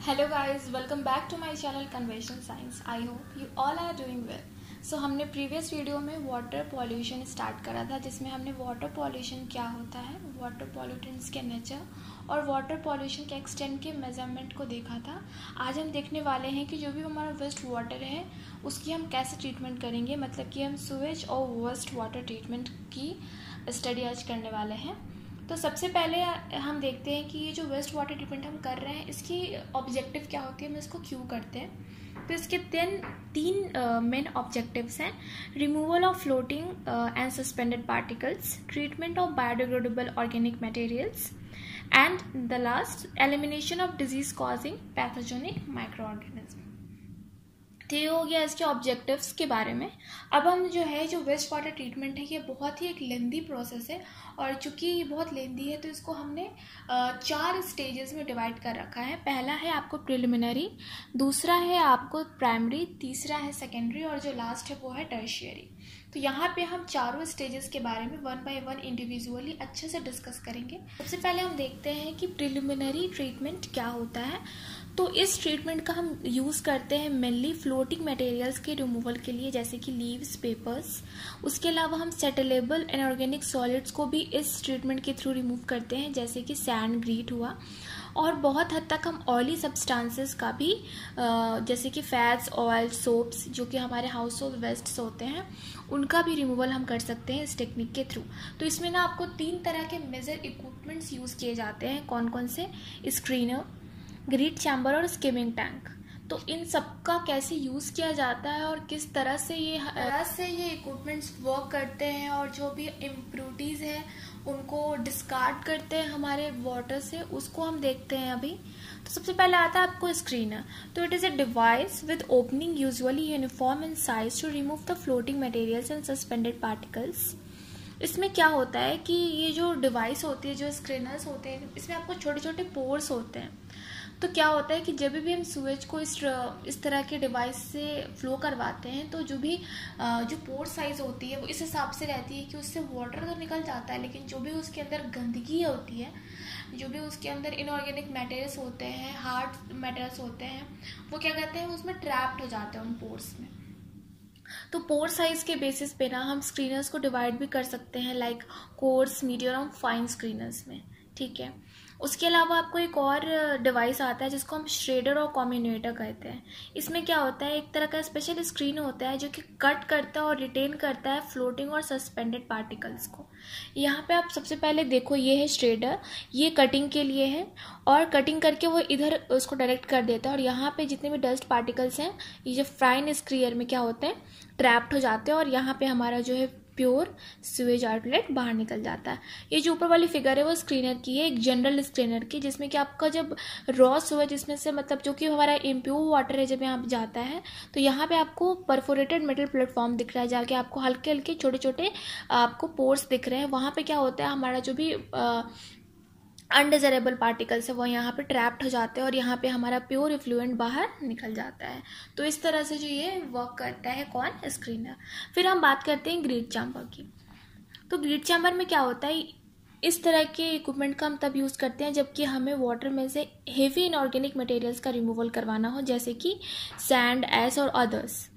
Hello guys, welcome back to my channel conventional science. I hope you all are doing well. So हमने previous video में water pollution start करा था, जिसमें हमने water pollution क्या होता है, वाटर पॉल्यूटेंट्स के नेचर और वाटर पॉल्यूशन के एक्सटेंट के मेजरमेंट को देखा था। आज हम देखने वाले हैं कि जो भी हमारा वेस्ट वाटर है उसकी हम कैसे ट्रीटमेंट करेंगे, मतलब कि हम सुवेज और वेस्ट वाटर ट्रीटमेंट की स्टडी आज करने वाले हैं। तो सबसे पहले हम देखते हैं कि ये जो वेस्ट वाटर ट्रीटमेंट हम कर रहे हैं इसकी ऑब्जेक्टिव क्या होती है, हम इसको क्यों करते हैं। तो इसके तीन मेन ऑब्जेक्टिव्स हैं: removal of floating and suspended particles, treatment of biodegradable organic materials and the last elimination of disease causing pathogenic micro organism. तो ये हो गया इसके ऑब्जेक्टिव्स के बारे में। अब हम जो वेस्ट वाटर ट्रीटमेंट है ये बहुत ही एक लेंदी प्रोसेस है, और चूंकि ये बहुत लेंदी है तो इसको हमने 4 स्टेजेस में डिवाइड कर रखा है। पहला है आपको प्रिलिमिनरी, दूसरा है आपको प्राइमरी, तीसरा है सेकेंडरी और जो लास्ट है वो है टर्शियरी। तो यहाँ पे हम चारों स्टेजेस के बारे में वन बाय वन इंडिविजुअली अच्छे से डिस्कस करेंगे। सबसे पहले हम देखते हैं कि प्रिलिमिनरी ट्रीटमेंट क्या होता है। तो इस ट्रीटमेंट का हम यूज़ करते हैं मेनली फ्लोटिंग मटेरियल्स के रिमूवल के लिए, जैसे कि लीव्स, पेपर्स। उसके अलावा हम सेटलेबल इनऑर्गेनिक सॉलिड्स को भी इस ट्रीटमेंट के थ्रू रिमूव करते हैं, जैसे कि सैंड, ग्रीट हुआ। और बहुत हद तक हम ऑयली सब्सटेंसेस का भी, जैसे कि फैट्स, ऑयल, सोप्स, जो कि हमारे हाउस होल्ड वेस्ट्स होते हैं, उनका भी रिमूवल हम कर सकते हैं इस टेक्निक के थ्रू। तो इसमें ना आपको 3 तरह के मेजर इक्विपमेंट्स यूज़ किए जाते हैं। कौन कौन से? स्क्रीनर, ग्रीट चैम्बर और स्किमिंग टैंक। तो इन सब का कैसे यूज़ किया जाता है और किस तरह से ये इक्विपमेंट्स वर्क करते हैं और जो भी इम्प्योरिटीज़ है उनको डिस्कार्ड करते हैं हमारे वाटर से, उसको हम देखते हैं अभी। तो सबसे पहले आता है आपको स्क्रीनर। तो it is a device with opening usually uniform in size to remove the floating materials and suspended particles. इसमें क्या होता है कि ये जो डिवाइस होती है, जो स्क्रीनर्स होते हैं, इसमें आपको छोटे छोटे पोर्स होते हैं। तो क्या होता है कि जब भी हम सूएज को इस तरह के डिवाइस से फ्लो करवाते हैं तो जो पोर साइज होती है वो इस हिसाब से रहती है कि उससे वाटर तो निकल जाता है, लेकिन जो भी उसके अंदर गंदगी होती है, जो भी उसके अंदर इनऑर्गेनिक मटेरियल्स होते हैं, हार्ड मटेरियल्स होते हैं, वो क्या कहते हैं, उसमें ट्रैप्ड हो जाते हैं उन पोर्स में। तो पोर साइज के बेसिस पे ना हम स्क्रीनर्स को डिवाइड भी कर सकते हैं, लाइक कोर्स, मीडियम और फाइन स्क्रीनर्स में। ठीक है। उसके अलावा आपको एक और डिवाइस आता है जिसको हम श्रेडर और कम्युनिकेटर कहते हैं। इसमें क्या होता है, एक तरह का स्पेशल स्क्रीन होता है जो कि कट करता है और रिटेन करता है फ्लोटिंग और सस्पेंडेड पार्टिकल्स को। यहाँ पे आप सबसे पहले देखो, ये है श्रेडर, ये कटिंग के लिए है, और कटिंग करके वो इधर उसको डायरेक्ट कर देता है, और यहाँ पे जितने भी डस्ट पार्टिकल्स हैं ये जो फाइन स्क्रीयर में क्या होते हैं, ट्रैप्ड हो जाते हैं, और यहाँ पे हमारा जो है प्योर स्यूएज आउटलेट बाहर निकल जाता है। ये जो ऊपर वाली फिगर है वो स्क्रीनर की है, एक जनरल स्क्रीनर की, जिसमें कि आपका जब रॉ स्यूएज, इसमें से मतलब जो कि हमारा इम्प्योर वाटर है, जब यहाँ पे जाता है तो यहाँ पे आपको परफोरेटेड मेटल प्लेटफॉर्म दिख रहा है, जाके आपको हल्के हल्के छोटे छोटे आपको पोर्स दिख रहे हैं। वहाँ पे क्या होता है, हमारा जो भी अनडिजायरेबल पार्टिकल्स है वो यहाँ पे ट्रैप्ड हो जाते हैं, और यहाँ पे हमारा प्योर इफ्लुएंट बाहर निकल जाता है। तो इस तरह से जो ये वर्क करता है कौन, स्क्रीनर। फिर हम बात करते हैं ग्रीट चैम्बर की। तो ग्रीट चैम्बर में क्या होता है, इस तरह के इक्विपमेंट का हम तब यूज़ करते हैं जबकि हमें वाटर में से हेवी इनऑर्गेनिक मटेरियल्स का रिमूवल करवाना हो, जैसे कि सैंड, ऐश और अदर्स।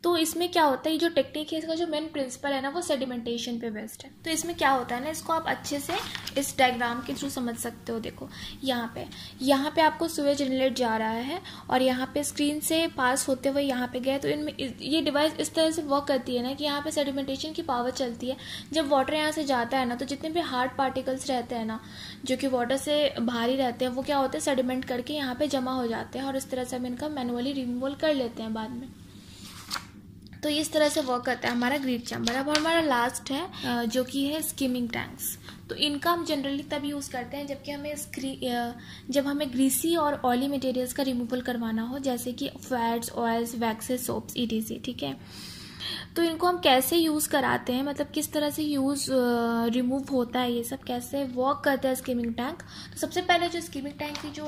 तो इसमें क्या होता है, जो टेक्निक है इसका जो मेन प्रिंसिपल है ना वो सेडिमेंटेशन पे बेस्ड है। तो इसमें क्या होता है ना, इसको आप अच्छे से इस डायग्राम के थ्रू समझ सकते हो। देखो यहाँ पे आपको सूएज इनलेट जा रहा है, और यहाँ पे स्क्रीन से पास होते हुए यहाँ पे गए, तो इनमें ये डिवाइस इस तरह से वर्क करती है ना कि यहाँ पे सेडिमेंटेशन की पावर चलती है। जब वाटर यहाँ से जाता है ना, तो जितने भी हार्ड पार्टिकल्स रहते हैं ना, जो कि वाटर से भारी रहते हैं, वो क्या होते हैं, सेडिमेंट करके यहाँ पे जमा हो जाते हैं, और इस तरह से हम इनका मैनुअली रिमूवल कर लेते हैं बाद में। तो इस तरह से वर्क करता है हमारा ग्रीट चैम्बर। अब हमारा लास्ट है जो कि है स्किमिंग टैंक्स। तो इनका हम जनरली तब यूज़ करते हैं जब हमें ग्रीसी और ऑयली मटेरियल्स का रिमूवल करवाना हो, जैसे कि fats, oils, waxes, soaps, etc. ठीक है। तो इनको हम कैसे यूज़ कराते हैं, मतलब किस तरह से यूज़ रिमूव होता है, ये सब कैसे वर्क करता है स्किमिंग टैंक। तो सबसे पहले जो स्किमिंग टैंक की जो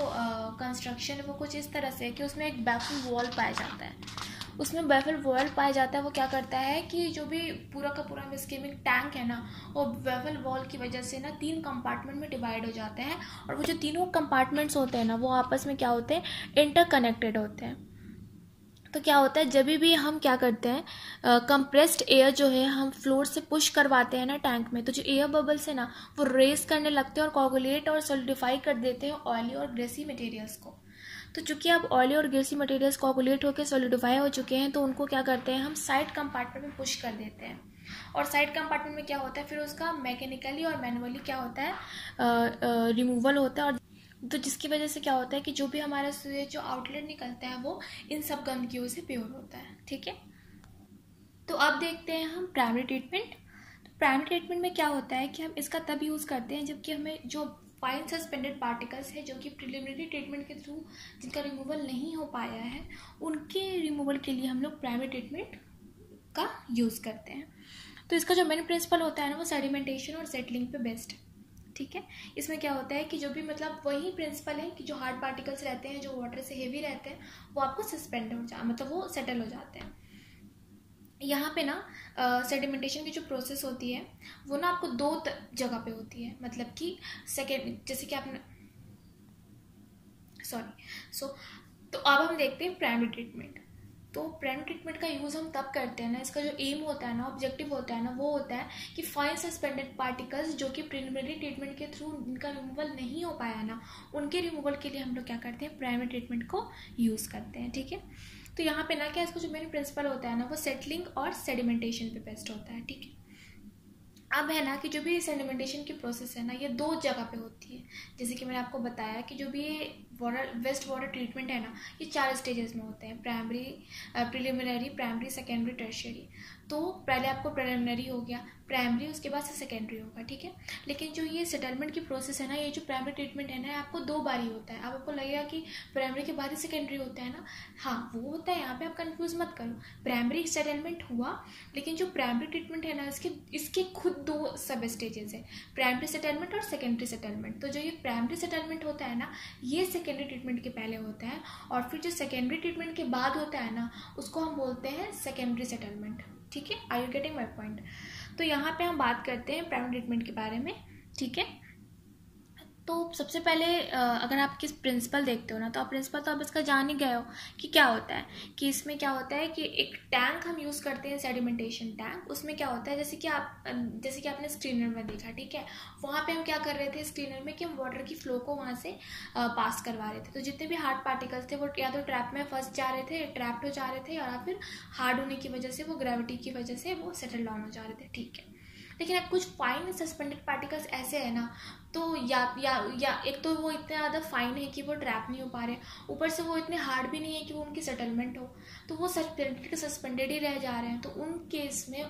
कंस्ट्रक्शन है वो कुछ इस तरह से है कि उसमें एक बैफल वॉल पाया जाता है। उसमें बैफल वॉल पाया जाता है, वो क्या करता है कि जो भी पूरा का पूरा स्किमिंग टैंक है ना, वो बैफल वॉल की वजह से ना 3 कंपार्टमेंट में डिवाइड हो जाते हैं। और वो जो तीनों कंपार्टमेंट्स होते हैं ना, वो आपस में क्या होते हैं, इंटरकनेक्टेड होते हैं। तो क्या होता है, जब भी हम क्या करते हैं, कंप्रेस्ड एयर जो है हम फ्लोर से पुश करवाते हैं ना टैंक में, तो जो एयर बबल्स है ना वो रेस करने लगते हैं और कोगुलेट और सॉलिडिफाई कर देते हैं ऑयली और ग्रेसी मटेरियल्स को। तो चूंकि अब ऑयली और ग्रेसी मटेरियल्स कोगुलेट होकर सॉलिडिफाई हो चुके हैं, तो उनको क्या करते हैं, हम साइड कंपार्टमेंट में पुश कर देते हैं। और साइड कंपार्टमेंट में क्या होता है, फिर उसका मैकेनिकली और मैनुअली क्या होता है, रिमूवल होता है। और तो जिसकी वजह से क्या होता है कि जो भी हमारा जो आउटलेट निकलता है वो इन सब गंदगियों से प्योर होता है। ठीक है, तो अब देखते हैं हम प्राइमरी ट्रीटमेंट। तो प्राइमरी ट्रीटमेंट में क्या होता है कि हम इसका तब यूज़ करते हैं जबकि हमें जो फाइन सस्पेंडेड पार्टिकल्स है जो कि प्रिलिमिनरी ट्रीटमेंट के थ्रू जिनका रिमूवल नहीं हो पाया है, उनके रिमूवल के लिए हम लोग प्राइमरी ट्रीटमेंट का यूज़ करते हैं। तो इसका जो मेन प्रिंसिपल होता है ना, वो सेडिमेंटेशन और सेटलिंग पे बेस्ड है। ठीक है, इसमें क्या होता है कि जो भी मतलब वही प्रिंसिपल है कि जो हार्ड पार्टिकल्स रहते हैं, जो वाटर से हेवी रहते हैं, वो आपको सस्पेंड हो मतलब वो सेटल हो जाते हैं। यहाँ पे ना सेडिमेंटेशन की जो प्रोसेस होती है वो ना आपको 2 जगह पे होती है, मतलब कि सेकेंड, जैसे कि आपने तो अब हम देखते हैं प्राइमरी ट्रीटमेंट। तो प्राइमरी ट्रीटमेंट का यूज़ हम तब करते हैं ना, इसका जो एम होता है ना, ऑब्जेक्टिव होता है ना, वो होता है कि फाइन सस्पेंडेड पार्टिकल्स जो कि प्रिलिमिनरी ट्रीटमेंट के थ्रू इनका रिमूवल नहीं हो पाया ना, उनके रिमूवल के लिए हम लोग क्या करते हैं, प्राइमरी ट्रीटमेंट को यूज़ करते हैं। ठीक है, तो यहाँ पे ना क्या, इसका जो मेन प्रिंसिपल होता है ना, वो सेटलिंग और सेडिमेंटेशन पे बेस्ड होता है। ठीक है, अब है ना कि जो भी सेडिमेंटेशन की प्रोसेस है ना, ये 2 जगह पे होती है। जैसे कि मैंने आपको बताया कि जो भी वाटर वेस्ट वाटर ट्रीटमेंट है ना, ये 4 स्टेजेस में होते हैं, primary, preliminary, primary, secondary, tertiary. तो पहले आपको प्रिलिमिनरी हो गया, प्राइमरी, उसके बाद से सेकेंडरी होगा। ठीक है, लेकिन जो ये सेटलमेंट की प्रोसेस है ना, ये जो प्राइमरी ट्रीटमेंट है ना, आपको 2 बार ही होता है। अब आपको लगेगा कि प्राइमरी के बाद ही सेकेंडरी होता है ना, हाँ वो होता है, यहाँ पे आप कंफ्यूज मत करो। प्राइमरी सेटलमेंट हुआ, लेकिन जो प्राइमरी ट्रीटमेंट है ना, इसके खुद 2 सब स्टेजेस है, प्राइमरी सेटलमेंट और सेकेंडरी सेटलमेंट। तो जो ये प्राइमरी सेटलमेंट होता है ना, ये सेकेंडरी ट्रीटमेंट के पहले होता है, और फिर जो सेकेंडरी ट्रीटमेंट के बाद होता है ना, उसको हम बोलते हैं सेकेंडरी सेटलमेंट। ठीक है, are you getting my point. तो यहाँ पे हम बात करते हैं प्राइमरी ट्रीटमेंट के बारे में। ठीक है, तो सबसे पहले अगर आप किस प्रिंसिपल देखते हो ना, तो आप प्रिंसिपल तो आप इसका जान ही गए हो कि क्या होता है, कि इसमें क्या होता है कि एक टैंक हम यूज़ करते हैं, सेडिमेंटेशन टैंक। उसमें क्या होता है, जैसे कि आपने स्क्रीनर में देखा, ठीक है, वहाँ पे हम क्या कर रहे थे स्क्रीनर में कि हम वाटर की फ्लो को वहाँ से पास करवा रहे थे। तो जितने भी हार्ड पार्टिकल्स थे वो या तो ट्रैप में फंस जा रहे थे, ट्रैप्ड हो जा रहे थे, या फिर हार्ड होने की वजह से, वो ग्रेविटी की वजह से वो सेटल डाउन हो जा रहे थे। ठीक है, लेकिन अब कुछ फाइन सस्पेंडेड पार्टिकल्स ऐसे है ना, तो या एक तो वो इतने ज़्यादा फाइन है कि वो ट्रैप नहीं हो पा रहे, ऊपर से वो इतने हार्ड भी नहीं है कि वो उनकी सेटलमेंट हो, तो वो सस्पेंडेड ही रह जा रहे हैं। तो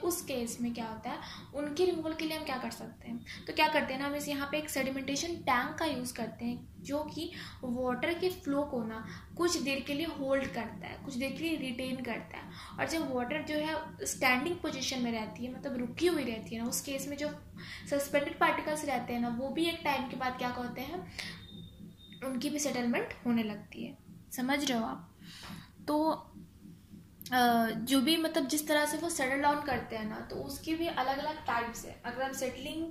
उस केस में क्या होता है, उनके रिमूवल के लिए हम क्या कर सकते हैं, तो क्या करते हैं ना, हम इस यहाँ पे एक सेडिमेंटेशन टैंक का यूज़ करते हैं, जो कि वाटर के फ्लो को ना कुछ देर के लिए होल्ड करता है, कुछ देर के लिए रिटेन करता है। और जब वाटर जो है स्टैंडिंग पोजीशन में रहती है, मतलब रुकी हुई रहती है ना, उस केस में जो सस्पेंडेड पार्टिकल्स रहते हैं ना, वो भी एक टाइम के बाद क्या कहते हैं, उनकी भी सेटलमेंट होने लगती है। समझ रहे हो आप। तो जो भी मतलब जिस तरह से वो सेटल डाउन करते हैं ना, तो उसकी भी अलग अलग टाइप्स है। अगर आप सेटलिंग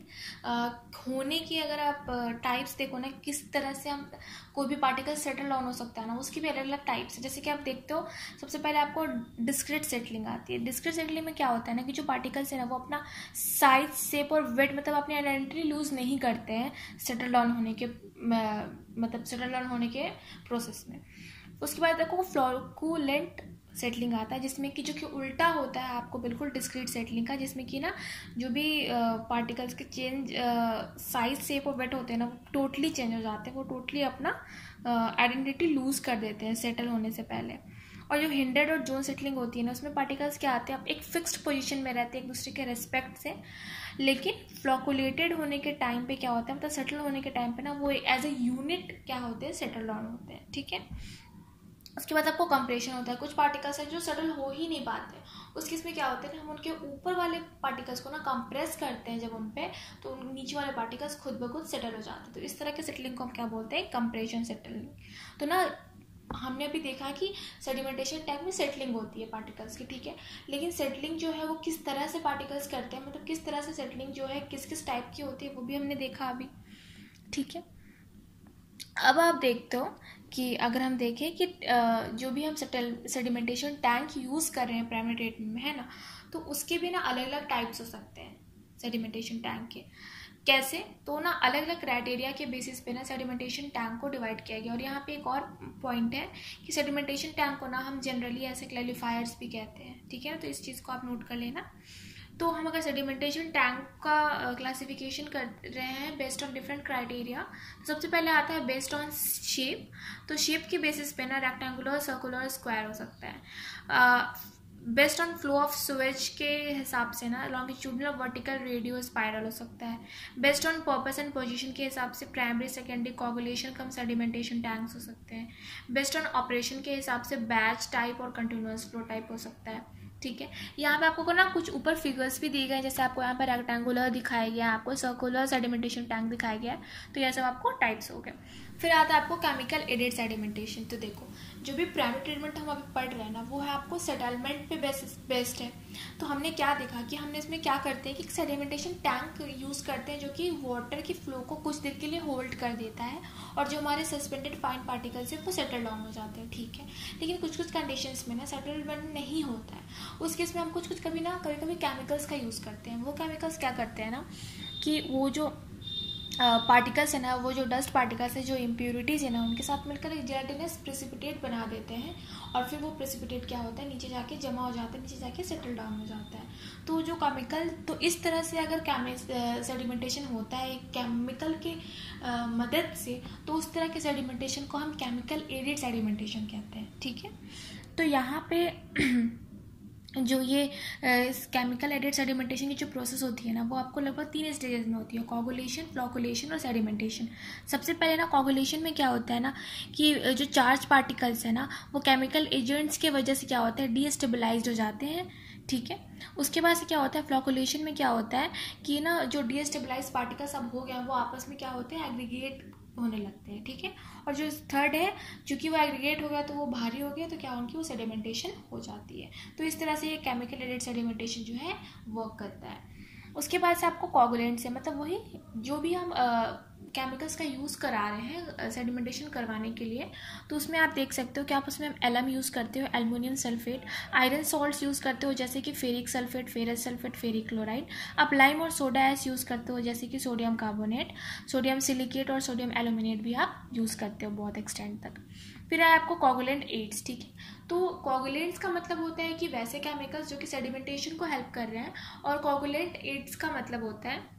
होने की अगर आप टाइप्स देखो ना, किस तरह से हम कोई भी पार्टिकल सेटल डाउन हो सकता है ना, उसकी भी अलग अलग टाइप्स है। जैसे कि आप देखते हो, सबसे पहले आपको डिस्क्रीट सेटलिंग आती है। डिस्क्रीट सेटलिंग में क्या होता है ना, कि जो पार्टिकल्स है ना, वो अपना साइज, शेप और वेट मतलब अपनी आइडेंटिटी लूज नहीं करते हैं सेटल डाउन होने के प्रोसेस में। उसके बाद आपको फ्लोकुलेंट सेटलिंग आता है, जिसमें कि जो कि उल्टा होता है आपको बिल्कुल डिस्क्रीट सेटलिंग का, जिसमें कि ना जो भी पार्टिकल्स के चेंज साइज, शेप और वेट होते हैं ना, वो टोटली चेंज हो जाते हैं, वो टोटली अपना आइडेंटिटी लूज कर देते हैं सेटल होने से पहले। और जो हिंडेड और जोन सेटलिंग होती है ना, उसमें पार्टिकल्स क्या आते हैं, आप एक फिक्स्ड पोजीशन में रहते हैं एक दूसरे के रेस्पेक्ट से, लेकिन फ्लोकुलेटेड होने के टाइम पे क्या होता है, मतलब सेटल होने के टाइम पे ना वो एज ए यूनिट क्या होते हैं, सेटल डाउन होते हैं। ठीक है, उसके बाद आपको कंप्रेशन होता है। कुछ पार्टिकल्स हैं जो सेटल हो ही नहीं पाते, उस केस में क्या होता है ना, हम उनके ऊपर वाले पार्टिकल्स को ना कंप्रेस करते हैं जब उन पे, तो नीचे वाले पार्टिकल्स खुद ब खुद सेटल हो जाते हैं। तो इस तरह के सेटलिंग को हम क्या बोलते हैं, कंप्रेशन सेटलिंग। तो ना हमने अभी देखा कि सेडिमेंटेशन टैंक में सेटलिंग होती है पार्टिकल्स की, ठीक है, लेकिन सेटलिंग जो है वो किस तरह से पार्टिकल्स करते हैं, मतलब किस तरह से सेटलिंग जो है किस किस टाइप की होती है, वो भी हमने देखा अभी, ठीक है। अब आप देखते हो कि अगर हम देखें कि जो भी हम सेडिमेंटेशन टैंक यूज़ कर रहे हैं प्राइमरी ट्रीटमेंट में, है ना, तो उसके भी ना अलग अलग टाइप्स हो सकते हैं सेडिमेंटेशन टैंक के। कैसे, तो ना अलग अलग क्राइटेरिया के बेसिस पे ना सेडिमेंटेशन टैंक को डिवाइड किया गया। और यहाँ पे एक और पॉइंट है कि सेडिमेंटेशन टैंक को ना हम जनरली ऐसे क्लैरिफायर्स भी कहते हैं, ठीक है ना, तो इस चीज़ को आप नोट कर लेना। तो हम अगर सेडिमेंटेशन टैंक का क्लासिफिकेशन कर रहे हैं बेस्ड ऑन डिफरेंट क्राइटेरिया, तो सबसे पहले आता है बेस्ड ऑन शेप। तो शेप के बेसिस पे ना रेक्टेंगुलर, सर्कुलर, स्क्वायर हो सकता है। Based on flow of Suez के हिसाब से ना लॉन्गिट्यूडनल, वर्टिकल, रेडियो, स्पाइरल हो सकता है। Based on purpose and position के हिसाब से प्राइमरी, सेकेंडरी, कोगुलेशन कम सेडिमेंटेशन टैंक्स हो सकते हैं। बेस्ड ऑन ऑपरेशन के हिसाब से बैच टाइप और कंटिन्यूअस फ्लो टाइप हो सकता है, ठीक है। यहाँ पे आपको ना कुछ ऊपर फिगर्स भी दिए गए हैं, जैसे आपको यहाँ पर रेक्टेंगुलर दिखाया गया है, आपको सर्कुलर सेडिमेंटेशन टैंक दिखाया गया है, तो ये सब आपको टाइप्स हो गए। फिर आता है आपको केमिकल एडेड सेडिमेंटेशन। तो देखो, जो भी प्राइमरी ट्रीटमेंट हम अभी पढ़ रहे हैं ना, वो है आपको सेटलमेंट पे बेस्ड है। तो हमने क्या देखा कि हमने इसमें क्या करते हैं कि सेडिमेंटेशन टैंक यूज़ करते हैं जो कि वाटर की फ्लो को कुछ देर के लिए होल्ड कर देता है, और जो हमारे सस्पेंडेड फाइन पार्टिकल्स है वो सेटल डाउन हो जाते हैं, ठीक है। लेकिन कुछ कुछ कंडीशंस में ना सेटलमेंट नहीं होता है, उस केस में हम कुछ कभी केमिकल्स का यूज़ करते हैं। वो केमिकल्स क्या करते हैं ना कि वो जो पार्टिकल्स है ना, वो जो डस्ट पार्टिकल्स है, जो इम्प्योरिटीज़ है ना, उनके साथ मिलकर एक जेलाटिनस प्रेसिपिटेट बना देते हैं, और फिर वो प्रेसिपिटेट क्या होता है, नीचे जाके जमा हो जाता है, नीचे जाके सेटल डाउन हो जाता है। तो जो केमिकल, तो इस तरह से अगर सेडिमेंटेशन होता है केमिकल के मदद से, तो उस तरह के सेडिमेंटेशन को हम केमिकल एडेड सेडिमेंटेशन कहते हैं, ठीक है। तो यहाँ पे जो ये इस केमिकल एडेड सेडिमेंटेशन की जो प्रोसेस होती है ना, वो आपको लगभग 3 स्टेजेस में होती है, कोगुलेशन, फ्लोकुलेशन और सेडिमेंटेशन। सबसे पहले ना कोगुलेशन में क्या होता है ना कि जो चार्ज पार्टिकल्स है ना, वो केमिकल एजेंट्स के वजह से क्या होता है, डीस्टेबलाइज्ड हो जाते हैं, ठीक है। उसके बाद से क्या होता है, फ्लोकुलेशन में क्या होता है कि ना जो डीस्टेबलाइज्ड पार्टिकल्स अब हो गए, वो आपस में क्या होते हैं, एग्रीगेट होने लगते हैं, ठीक है। और जो थर्ड है, चूंकि वो एग्रीगेट हो गया तो वो भारी हो गया, तो क्या उनकी वो सेडिमेंटेशन हो जाती है। तो इस तरह से ये केमिकल एडेड सेडिमेंटेशन जो है वर्क करता है। उसके बाद से आपको कोगुलेंट्स है, मतलब वही जो भी हम केमिकल्स का यूज़ करा रहे हैं सेडिमेंटेशन करवाने के लिए, तो उसमें आप देख सकते हो कि आप उसमें एलम यूज़ करते हो, aluminium sulphate, iron salts use करते हो जैसे कि ferric sulphate, ferrous sulphate, ferric chloride. आप लाइम और सोडा एस यूज़ करते हो जैसे कि सोडियम कार्बोनेट, सोडियम सिलिकेट और सोडियम एल्यूमिनेट भी आप यूज़ करते हो बहुत एक्सटेंड तक। फिर है आपको कोगुलेंट एड्स, ठीक है। तो कोगुलेंट्स का मतलब होता है कि वैसे केमिकल्स जो कि सेडिमेंटेशन को हेल्प कर रहे हैं, और कोगुलेंट एड्स का मतलब होता है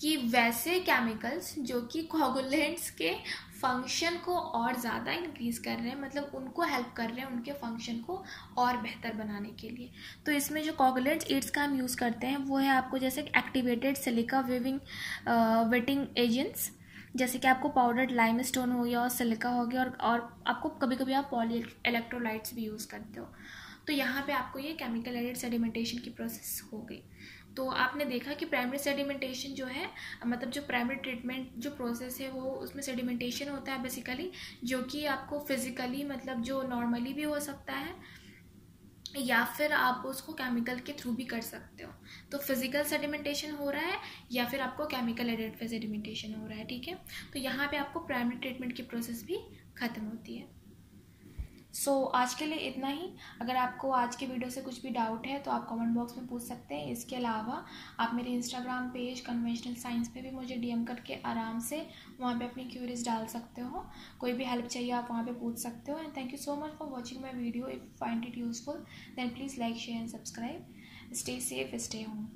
कि वैसे केमिकल्स जो कि कोगुलेंट्स के फंक्शन को और ज़्यादा इंक्रीज कर रहे हैं, मतलब उनको हेल्प कर रहे हैं उनके फंक्शन को और बेहतर बनाने के लिए। तो इसमें जो कोगुलेंट्स एड्स का हम यूज़ करते हैं वो है आपको जैसे एक्टिवेटेड सिलिका वेटिंग एजेंट्स, जैसे कि आपको पाउडर्ड लाइमस्टोन हो गया और सिलिका हो गया, और आपको कभी कभी आप पॉली इलेक्ट्रोलाइट्स भी यूज़ करते हो। तो यहाँ पे आपको ये केमिकल एडेड सेडिमेंटेशन की प्रोसेस हो गई। तो आपने देखा कि प्राइमरी सेडिमेंटेशन जो है, मतलब जो प्राइमरी ट्रीटमेंट जो प्रोसेस है, वो उसमें सेडिमेंटेशन होता है बेसिकली, जो कि आपको फिजिकली मतलब जो नॉर्मली भी हो सकता है, या फिर आप उसको केमिकल के थ्रू भी कर सकते हो। तो फिजिकल सेडिमेंटेशन हो रहा है या फिर आपको केमिकल एडेड सेडिमेंटेशन हो रहा है, ठीक है। तो यहाँ पे आपको प्राइमरी ट्रीटमेंट की प्रोसेस भी खत्म होती है। सो आज के लिए इतना ही। अगर आपको आज के वीडियो से कुछ भी डाउट है तो आप कमेंट बॉक्स में पूछ सकते हैं। इसके अलावा आप मेरे इंस्टाग्राम पेज कन्वेंशनल साइंस पे भी मुझे डीएम करके आराम से वहाँ पे अपनी क्यूरीज डाल सकते हो। कोई भी हेल्प चाहिए आप वहाँ पे पूछ सकते हो। And thank you so much for watching my video. If find it useful then please like, share and subscribe. Stay safe, stay home.